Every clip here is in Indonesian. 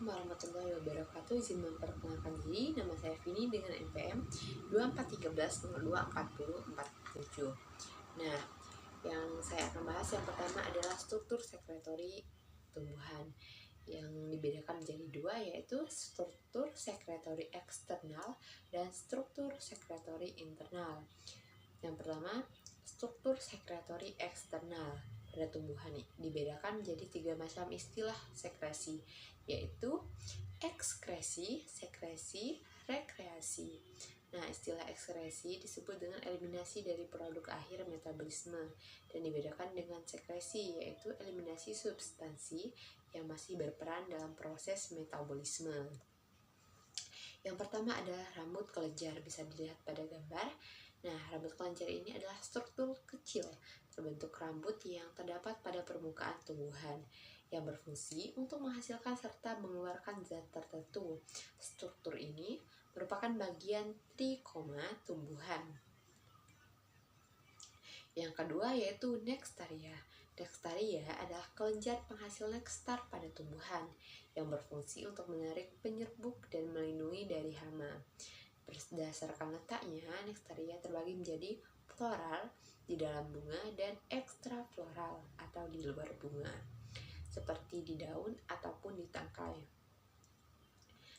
Assalamualaikum warahmatullahi wabarakatuh. Izin memperkenalkan diri, nama saya Vini dengan NPM 2413024047. Nah, yang saya akan bahas yang pertama adalah struktur sekretori tumbuhan. Yang dibedakan menjadi dua, yaitu struktur sekretori eksternal dan struktur sekretori internal. Yang pertama, struktur sekretori eksternal pada tumbuhan dibedakan menjadi tiga macam istilah sekresi, yaitu ekskresi, sekresi, rekreasi. Nah, istilah ekskresi disebut dengan eliminasi dari produk akhir metabolisme dan dibedakan dengan sekresi, yaitu eliminasi substansi yang masih berperan dalam proses metabolisme. Yang pertama adalah rambut kelenjar, bisa dilihat pada gambar. Nah, rambut kelenjar ini adalah struktur kecil terbentuk rambut yang terdapat pada permukaan tumbuhan yang berfungsi untuk menghasilkan serta mengeluarkan zat tertentu. Struktur ini merupakan bagian trikoma tumbuhan. Yang kedua yaitu nektaria. Nektaria adalah kelenjar penghasil nektar pada tumbuhan yang berfungsi untuk menarik penyerbuk dan melindungi dari hama. Berdasarkan letaknya, nektaria terbagi menjadi floral di dalam bunga dan ekstrafloral atau di luar bunga, seperti di daun ataupun di tangkai.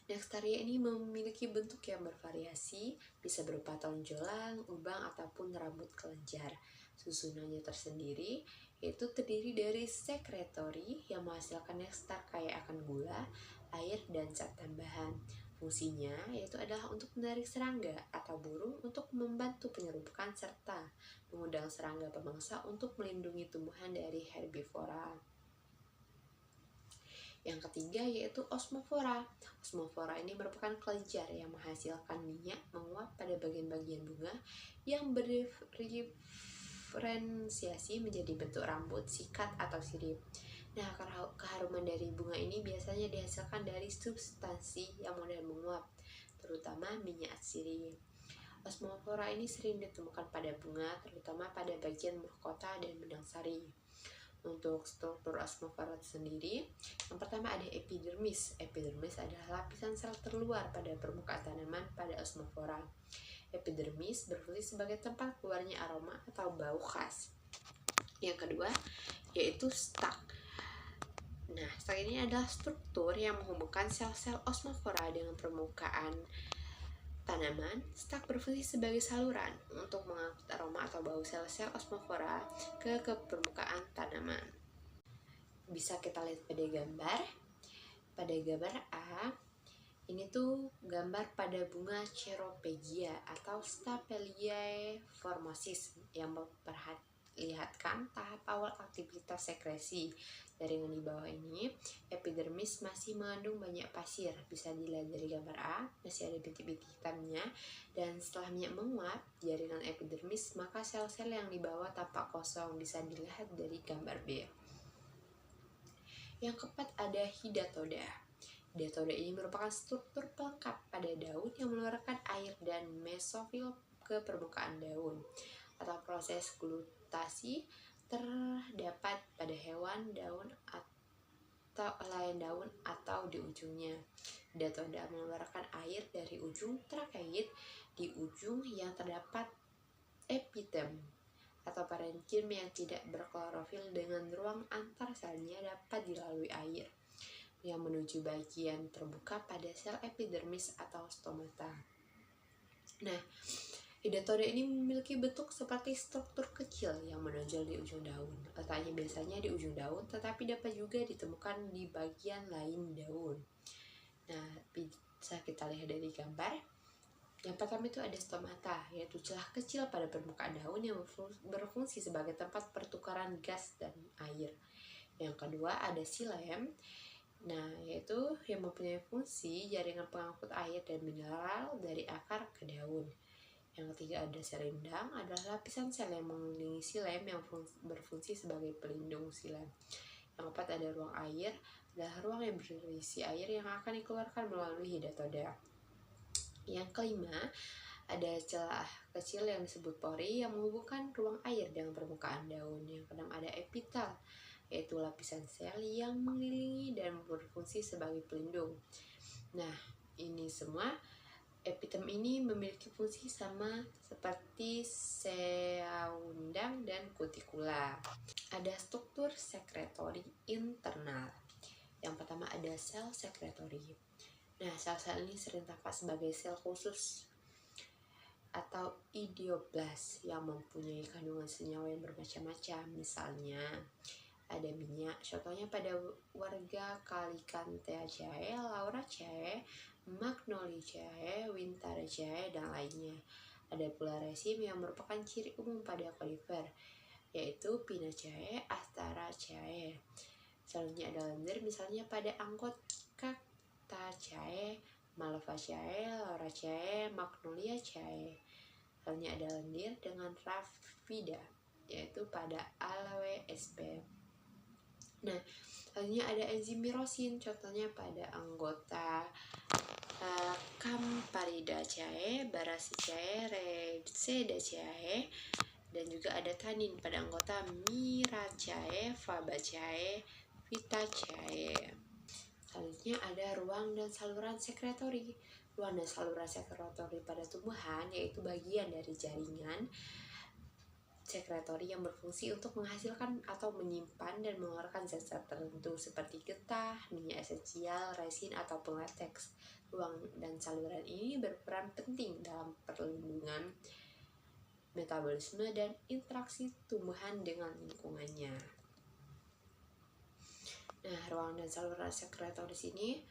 Nektaria ini memiliki bentuk yang bervariasi, bisa berupa tonjolan, lubang, ataupun rambut kelenjar. Susunannya tersendiri, yaitu terdiri dari sekretori yang menghasilkan nektar kaya akan gula, air, dan zat tambahan. Fungsinya yaitu adalah untuk menarik serangga atau burung untuk membantu penyerbukan serta mengundang serangga pemangsa untuk melindungi tumbuhan dari herbivora. Yang ketiga yaitu osmofora. Osmofora ini merupakan kelenjar yang menghasilkan minyak menguap pada bagian-bagian bunga yang berdiferensiasi menjadi bentuk rambut, sikat, atau sirip. Nah, keharuman dari bunga ini biasanya dihasilkan dari substansi yang mudah menguap, terutama minyak sirip. Osmofora ini sering ditemukan pada bunga, terutama pada bagian mahkota dan benang sari. Untuk struktur osmofora sendiri, yang pertama ada epidermis. Epidermis adalah lapisan sel terluar pada permukaan tanaman pada osmofora. Epidermis berfungsi sebagai tempat keluarnya aroma atau bau khas. Yang kedua yaitu stalk. Nah, stalk ini adalah struktur yang menghubungkan sel-sel osmofora dengan permukaan tanaman. Stalk berfungsi sebagai saluran untuk mengangkut aroma atau bau sel-sel osmofora ke permukaan tanaman. Bisa kita lihat pada gambar. Pada gambar A, ini tuh gambar pada bunga Ceropegia atau Stapeliae formosus yang memperlihatkan tahap awal aktivitas sekresi. Jaringan di bawah ini, epidermis masih mengandung banyak pasir. Bisa dilihat dari gambar A, masih ada bintik-bintik hitamnya. Dan setelah minyak menguap, jaringan epidermis, maka sel-sel yang di bawah tampak kosong. Bisa dilihat dari gambar B. Yang keempat ada hidatoda. Hidatoda ini merupakan struktur pelengkap pada daun yang mengeluarkan air dan mesofil ke permukaan daun. Atau proses glutasi terdapat pada hewan, daun, atau lain daun atau di ujungnya. Hidatoda mengeluarkan air dari ujung terkait di ujung yang terdapat epitem atau parenkim yang tidak berklorofil dengan ruang antar selnya dapat dilalui air yang menuju bagian terbuka pada sel epidermis atau stomata. Nah, hidatoda ini memiliki bentuk seperti struktur kecil yang menonjol di ujung daun. Letaknya biasanya di ujung daun, tetapi dapat juga ditemukan di bagian lain daun. Nah, bisa kita lihat dari gambar. Yang pertama itu ada stomata, yaitu celah kecil pada permukaan daun yang berfungsi sebagai tempat pertukaran gas dan air. Yang kedua ada xilem. Nah, yaitu yang mempunyai fungsi jaringan pengangkut air dan mineral dari akar ke daun. Yang ketiga ada serindang, adalah lapisan sel yang mengelilingi xilem yang berfungsi sebagai pelindung xilem. Yang keempat ada ruang air, adalah ruang yang berisi air yang akan dikeluarkan melalui hidatoda. Yang kelima ada celah kecil yang disebut pori yang menghubungkan ruang air dengan permukaan daun. Yang keenam ada epitel. yaitu lapisan sel yang mengelilingi dan berfungsi sebagai pelindung. Nah, ini semua epitem ini memiliki fungsi sama seperti seundang dan kutikula. Ada struktur sekretori internal. Yang pertama ada sel sekretori. Nah, sel-sel ini sering tampak sebagai sel khusus atau idioplas yang mempunyai kandungan senyawa yang bermacam-macam. Misalnya ada minyak, contohnya pada warga Kalikantheaceae, Lauraceae, Magnoliaceae, Winteraceae, dan lainnya. Ada pula resin yang merupakan ciri umum pada konifer, yaitu Pinaceae, Asteraceae. Selanjutnya ada lendir, misalnya pada angkot Cactaceae, Malvaceae, Lauraceae, Magnoliaceae. Selanjutnya ada lendir dengan Rhaphidia, yaitu pada Aloe sp. Nah, selanjutnya ada enzim mirosin, contohnya pada anggota Camparidaceae, Baraceae, Rhexidaceae, dan juga ada tanin pada anggota Miraceae, Fabaceae, Vitaceae. Selanjutnya ada ruang dan saluran sekretori. Ruang dan saluran sekretori pada tumbuhan yaitu bagian dari jaringan sekretori yang berfungsi untuk menghasilkan atau menyimpan dan mengeluarkan zat-zat tertentu seperti getah, minyak esensial, resin, ataupun lateks. Ruang dan saluran ini berperan penting dalam perlindungan metabolisme dan interaksi tumbuhan dengan lingkungannya. Nah, ruang dan saluran sekretoris ini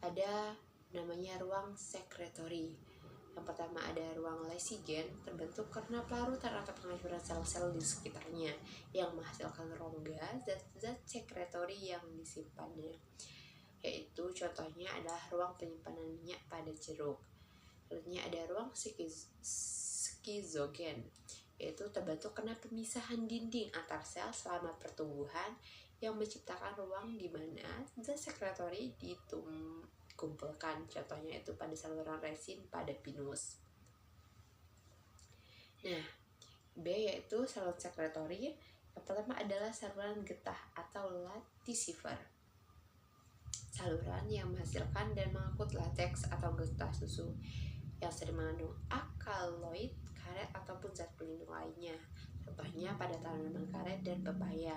ada namanya ruang sekretori. Yang pertama ada ruang lesigen, terbentuk karena pelarutan atau penghancuran sel-sel di sekitarnya yang menghasilkan rongga zat-zat sekretori yang disimpannya. Yaitu contohnya adalah ruang penyimpanan minyak pada jeruk. Selanjutnya ada ruang skizogen, yaitu terbentuk karena pemisahan dinding antar sel selama pertumbuhan yang menciptakan ruang di mana zat sekretori dikumpulkan. Contohnya itu pada saluran resin pada pinus. Nah, B yaitu saluran sekretori. Yang pertama adalah saluran getah atau laticifer. Saluran yang menghasilkan dan mengangkut lateks atau getah susu yang sering mengandung alkaloid, karet, ataupun zat pelindung lainnya. Contohnya pada tanaman karet dan pepaya.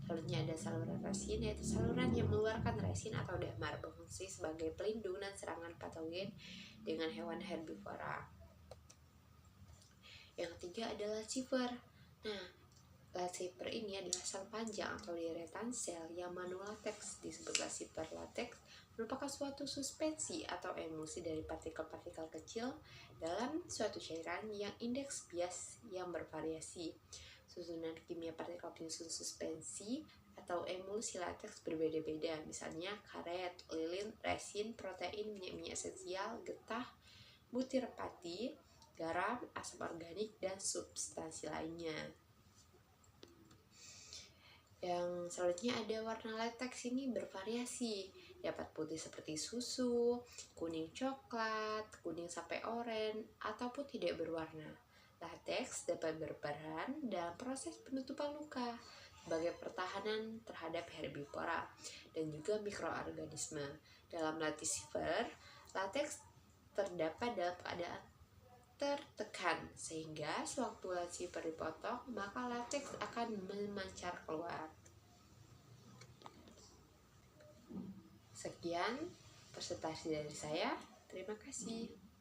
Selanjutnya ada saluran resin, yaitu saluran yang mengeluarkan resin atau damar berfungsi sebagai pelindung dan serangan patogen dengan hewan herbivora. Yang ketiga adalah lacifer. Nah, lacifer ini adalah sel panjang atau deretan sel yang mengandung lateks. Disebut lacifer. Lateks merupakan suatu suspensi atau emulsi dari partikel-partikel kecil dalam suatu cairan yang indeks bias yang bervariasi. Susunan kimia partikel penyusun suspensi atau emulsi lateks berbeda-beda, misalnya karet, lilin, resin, protein, minyak esensial, getah, butir pati, garam, asam organik, dan substansi lainnya. Yang selanjutnya ada warna lateks ini bervariasi, dapat putih seperti susu, kuning coklat, kuning sampai oranye, ataupun tidak berwarna. Lateks dapat berperan dalam proses penutupan luka sebagai pertahanan terhadap herbivora dan juga mikroorganisme. Dalam laticifer, lateks terdapat dalam keadaan tertekan sehingga sewaktu latifer dipotong maka lateks akan memancar keluar. Sekian presentasi dari saya. Terima kasih.